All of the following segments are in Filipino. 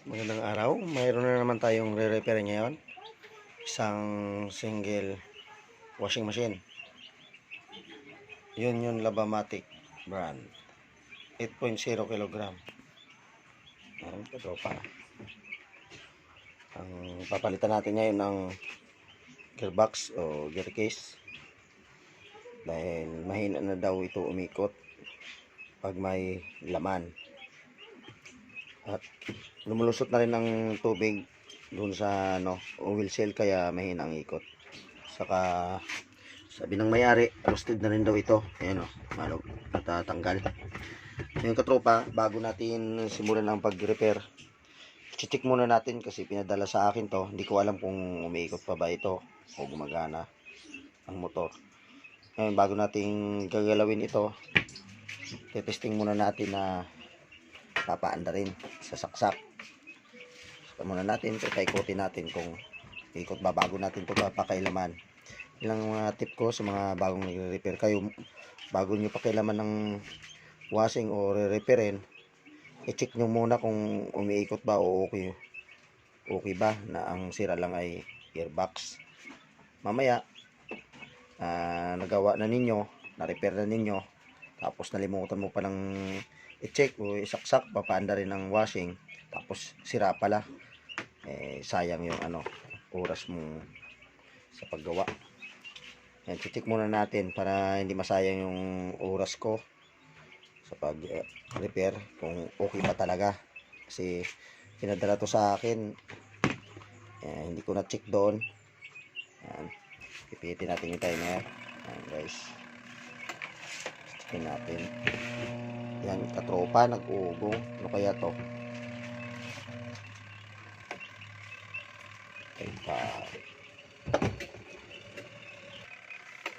Magandang araw. Mayroon na naman tayong re-repair ngayon. Isang single washing machine. Yun Labamatic brand. 8.0 kilogram. Ayan, katropa. Ang papalitan natin ngayon ng gearbox o gear case. Dahil mahina na daw ito umikot pag may laman. At lumulusot na rin ng tubig doon sa oil seal, kaya mahina ang ikot. Saka sabi ng may-ari, rusted na rin daw ito. Ayan natatanggal. Ngayon katropa, bago natin simulan ang pag-repair, check muna natin kasi pinadala sa akin to. Hindi ko alam kung umiikot pa ba ito o gumagana ang motor. Ngayon, bago natin gagalawin ito, testing muna natin na papaanda rin sa saksak. Saka muna natin, paikutin natin kung ikot ba bago natin ito papakailaman. Ilang mga tip ko sa mga bagong nagre-repair kayo, bago nyo pakailaman ng washing o re-repairin, i-check nyo muna kung umiikot ba o okay ba na ang sira lang ay gearbox. Mamaya nagawa na ninyo, na-repair na ninyo, tapos nalimutan mo pa ng i-check o isaksak, papaanda rin ng washing, tapos sira pala, sayang yung oras mo sa paggawa. Yan, check muna natin para hindi masayang yung oras ko sa pag-repair kung okay pa talaga, kasi pinadala to sa akin, hindi ko na check doon. Yan, pipitin natin yung timer. Yan guys, checkin natin. Yan katropa, nag-uugong. Ano kaya to?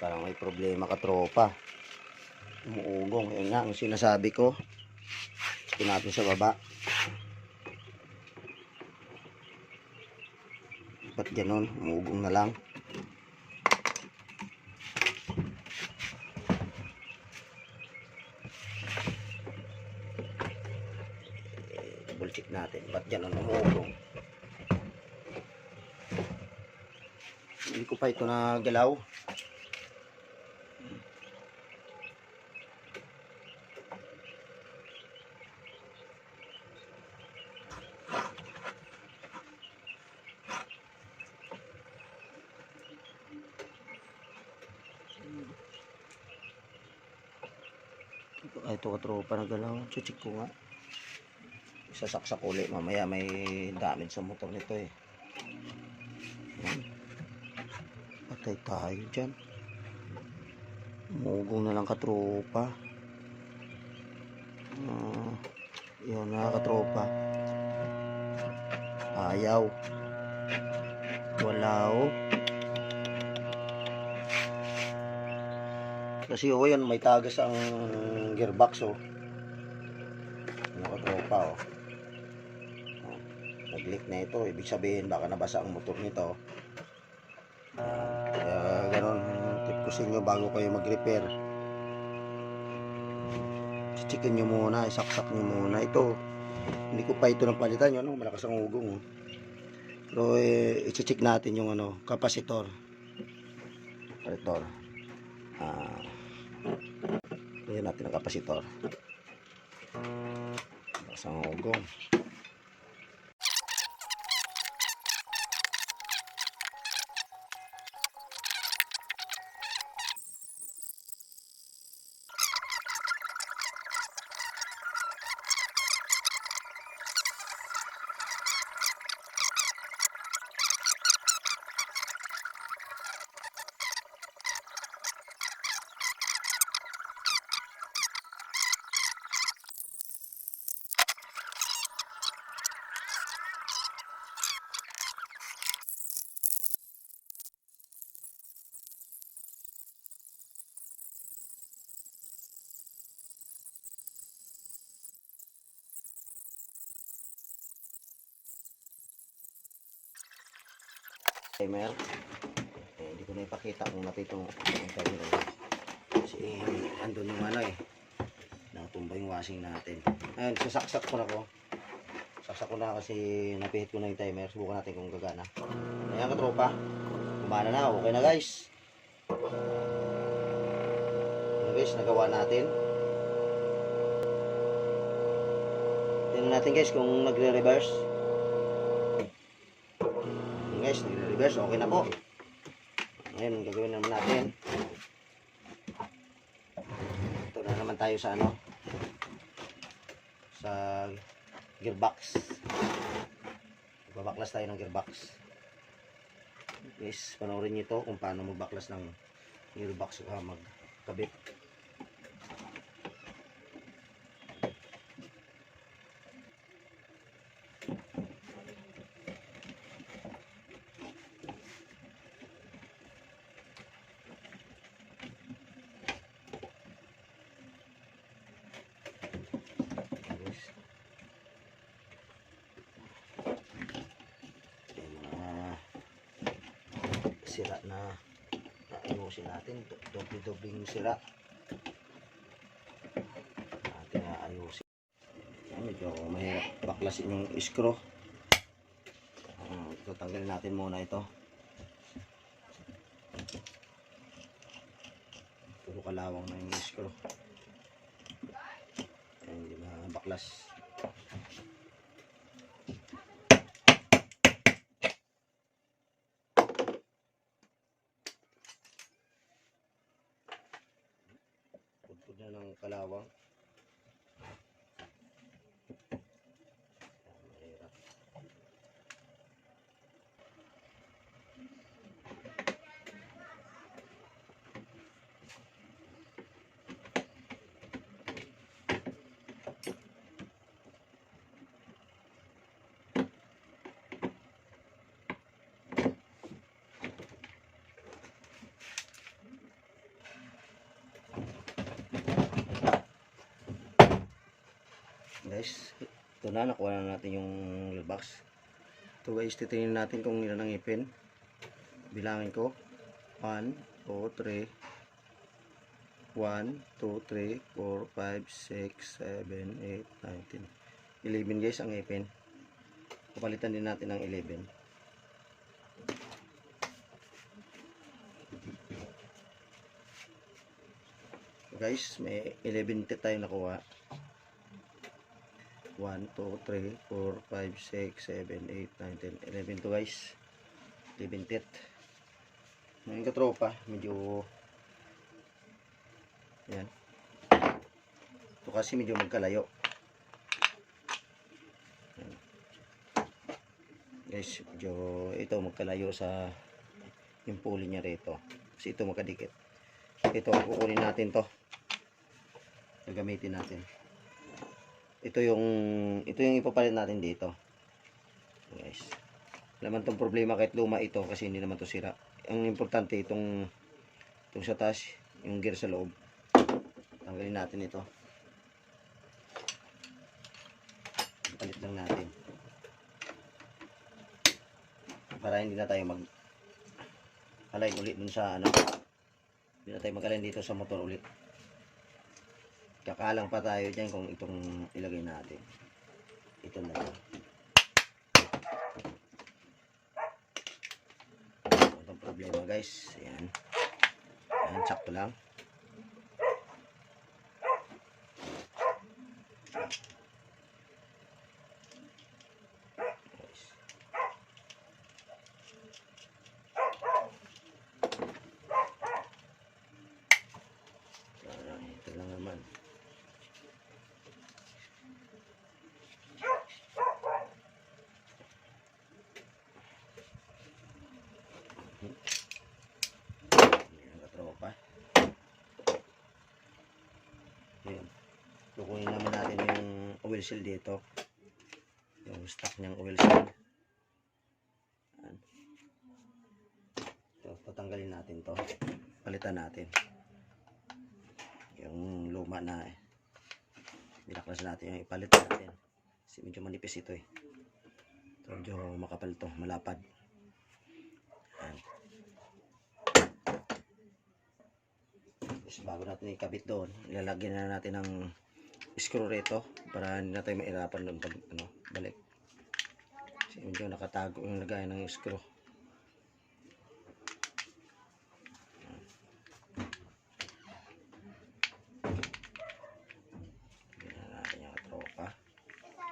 Parang may problema katropa, umuugong. Yan nga ang sinasabi ko. Checkin natin sa baba. Ba't ganon? Umuugong na lang. Double check natin. Ba't ganon umuugong? Hindi ko pa ito nagalaw. Ito katropa, nagalaw. Check ko nga. Isasaksak ulit. Mamaya may damage sa motor nito eh. Patay tayo dyan. Umugong na lang katropa. Yun na katropa. Ayaw. Walaw. Kasi yan, may tagas ang gearbox katropa nag-leak na ito. Ibig sabihin baka nabasa ang motor nito. Kaya ganon, tip ko sa inyo, bago kayo mag-repair, checkin nyo muna, isaksak nyo muna. Ito, hindi ko pa ito napalitan yun, malakas ang ugong pero i-check natin yung kapasitor. Ayan natin ang kapasitor. Malakas ang ugong. Timer. Hindi ko na ipakita kung napitong ang timer kasi andun yung natumba yung washing natin. Ayun, sasaksak ko na ko. Saksak ko na kasi napihit ko na yung timer. Subukan natin kung gagana. Ayan katropa. Gumana na. Okay na guys. Ayan guys, nagawa natin. Tingnan natin guys kung nagre-reverse. Ayan guys, nagre-reverse. Okay na po. Ngayon, gagawin naman natin. Ito na naman tayo sa ano. Sa gearbox. Babaklas tayo ng gearbox. Guys, panoorin nyo ito kung paano magbaklas ng gearbox o magkabit. Sira na ayusin natin, doble-dobling sira natin ayusin. Medyo mahirap baklasin yung screw. Ito, tanggalin natin muna ito. Puro kalawang na yung screw. Hindi na baklas. Na ng kalawang. Mahirap. Guys, ito na, nakuha na natin yung gearbox. Ito guys, titingnan natin kung ilan ang ipin. Bilangin ko 1, 2, 3 1, 2, 3, 4, 5, 6, 7, 8, 9, 10 11 guys ang ipin. Papalitan din natin ng 11. So guys, may 11 teeth tayo nakuha. 1, 2, 3, 4, 5, 6, 7, 8, 9, 10, 11 to guys. 11 teeth. Ngayon katropa, medyo yan. Ito kasi medyo magkalayo. Yan. Guys, medyo ito magkalayo sa yung pulley niya rito. Kasi ito magkadikit. Ito, kukunin natin to. Gagamitin natin. Ito yung ipapalit natin dito. Guys. Naman tong problema kahit luma ito kasi hindi naman to sira. Ang importante itong sa taas, yung gear sa loob. Tanggalin natin ito. Palit lang natin. Para hindi na tayo mag-align ulit dun sa ano. Hindi na tayo mag-align dito sa motor ulit. Kakalang pa tayo dyan kung itong ilagay natin. Ito na lang. Itong problema guys. Ayan. Ayan, sakto lang. Ito lang naman. Kukunin naman natin yung oil seal dito. Yung stock niyang oil seal. So, tatanggalin natin to. Palitan natin. Yung luma na binaklas natin yung ipalit natin. Kasi medyo manipis ito eh. So, medyo makapal to, malapad. Ayan. Tapos bago natin ikabit doon, ilalagyan na natin ng screw rito para hindi na tayo mahirapan doon pag balik. Kasi medyo nakatago yung lagay ng screw. Lagyan na natin yung tropa.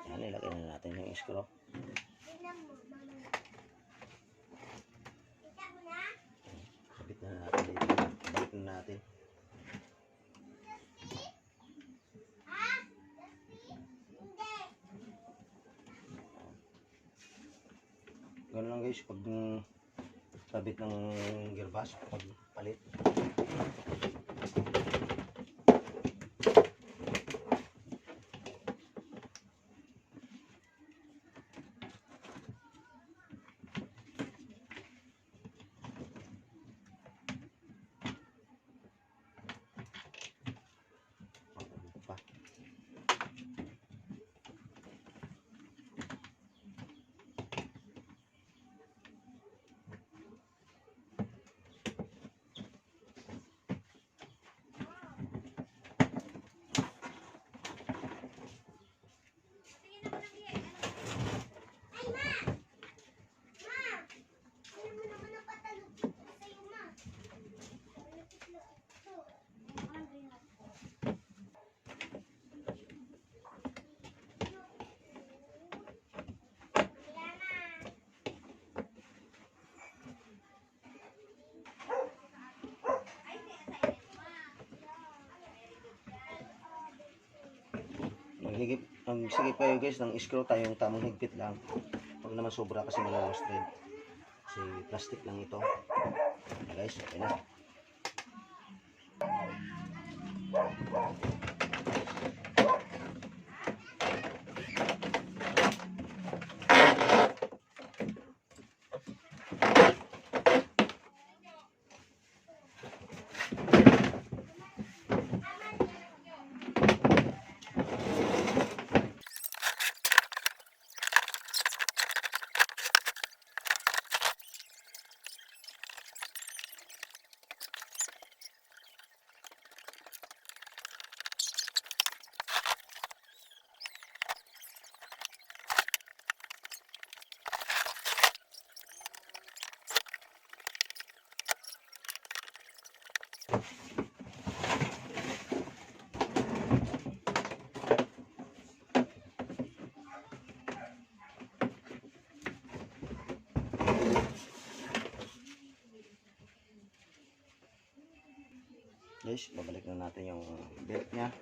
Yan, ilagay na natin yung screw. Sabit na natin dito. Balik na natin. Ganun lang guys, pag sabit ng gearbox, pag palit. Pa. Sige pa yun guys, ng screw tayong tamang higpit lang. Pag naman sobra kasi malalas thread. Kasi plastic lang ito. Guys, okay na. Guys, babalik na natin yung belt nya.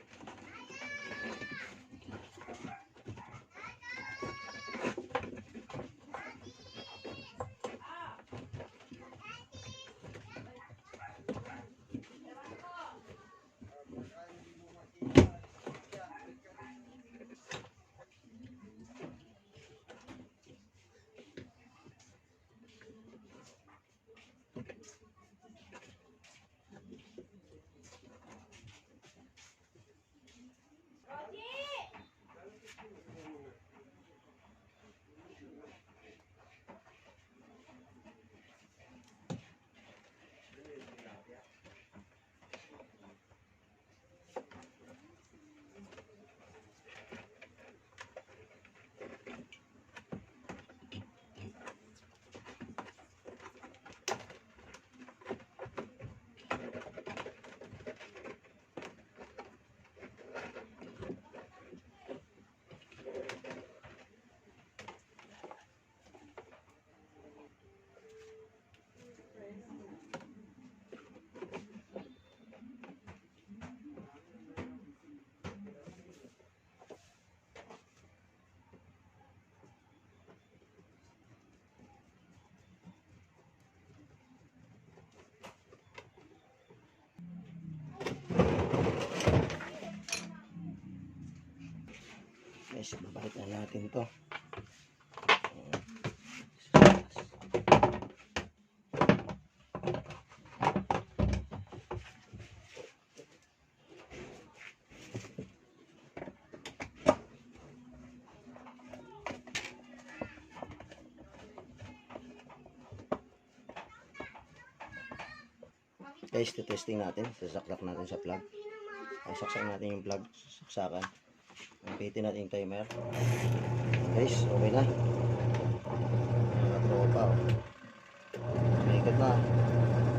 Guys, babalik na natin to. Guys, testing natin. Sasaksak natin sa plug. Ay, saksak natin yung plug. Saksakan. Pitin natin yung timer. Guys, okay na. umiikot na.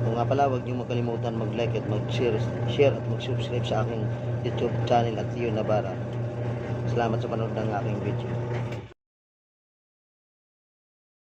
Kung nga pala, huwag niyo makalimutan mag-like at mag-share at mag-subscribe sa aking YouTube channel at Tio Navarra. Salamat sa panonood ng aking video.